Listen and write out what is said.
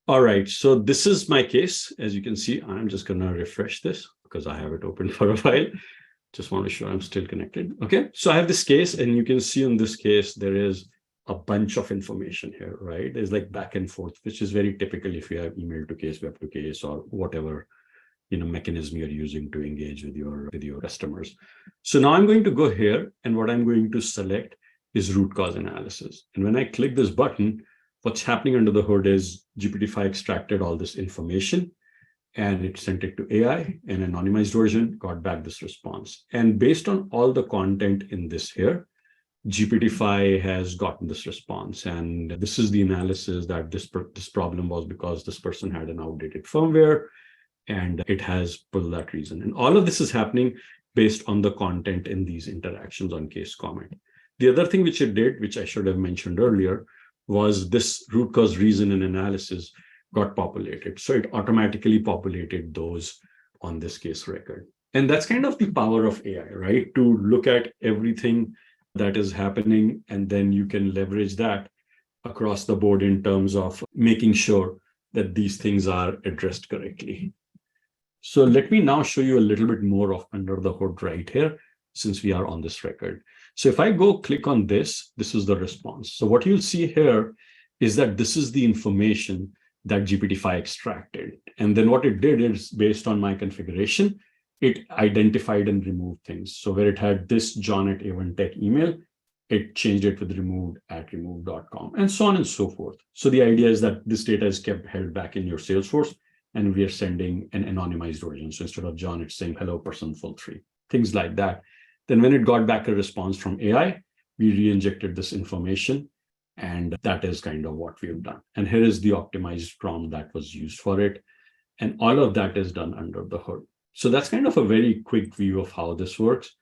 All right, so this is my case. As you can see, I'm just going to refresh this because I have it open for a while. Just want to show I'm still connected. Okay, so I have this case, and you can see in this case, there is a bunch of information here, right? There's like back and forth, which is very typical if you have email to case, web to case, or whatever mechanism you're using to engage with your customers. So now I'm going to go here, and what I'm going to select is root cause analysis. And when I click this button, what's happening under the hood is GPTfy extracted all this information and it sent it to AI, an anonymized version, got back this response. And based on all the content in this here, GPTfy has gotten this response. And this is the analysis that this problem was because this person had an outdated firmware, and it has pulled that reason. And all of this is happening based on the content in these interactions on case comment. The other thing which it did, which I should have mentioned earlier, was this root cause reason and analysis got populated. So it automatically populated those on this case record. And that's kind of the power of AI, right? To look at everything that is happening, and then you can leverage that across the board in terms of making sure that these things are addressed correctly. So let me now show you a little bit more of under the hood right here, since we are on this record. So if I go click on this, this is the response. So what you'll see here is that this is the information that GPTfy extracted. And then what it did is, based on my configuration, it identified and removed things. So where it had this john@a1tech email, it changed it with removed@remove.com, and so on and so forth. So the idea is that this data is kept held back in your Salesforce, and we are sending an anonymized version. So instead of John, it's saying hello person full 3, things like that. Then when it got back a response from AI, we re-injected this information, and that is kind of what we've done. And here is the optimized prompt that was used for it. And all of that is done under the hood. So that's kind of a very quick view of how this works.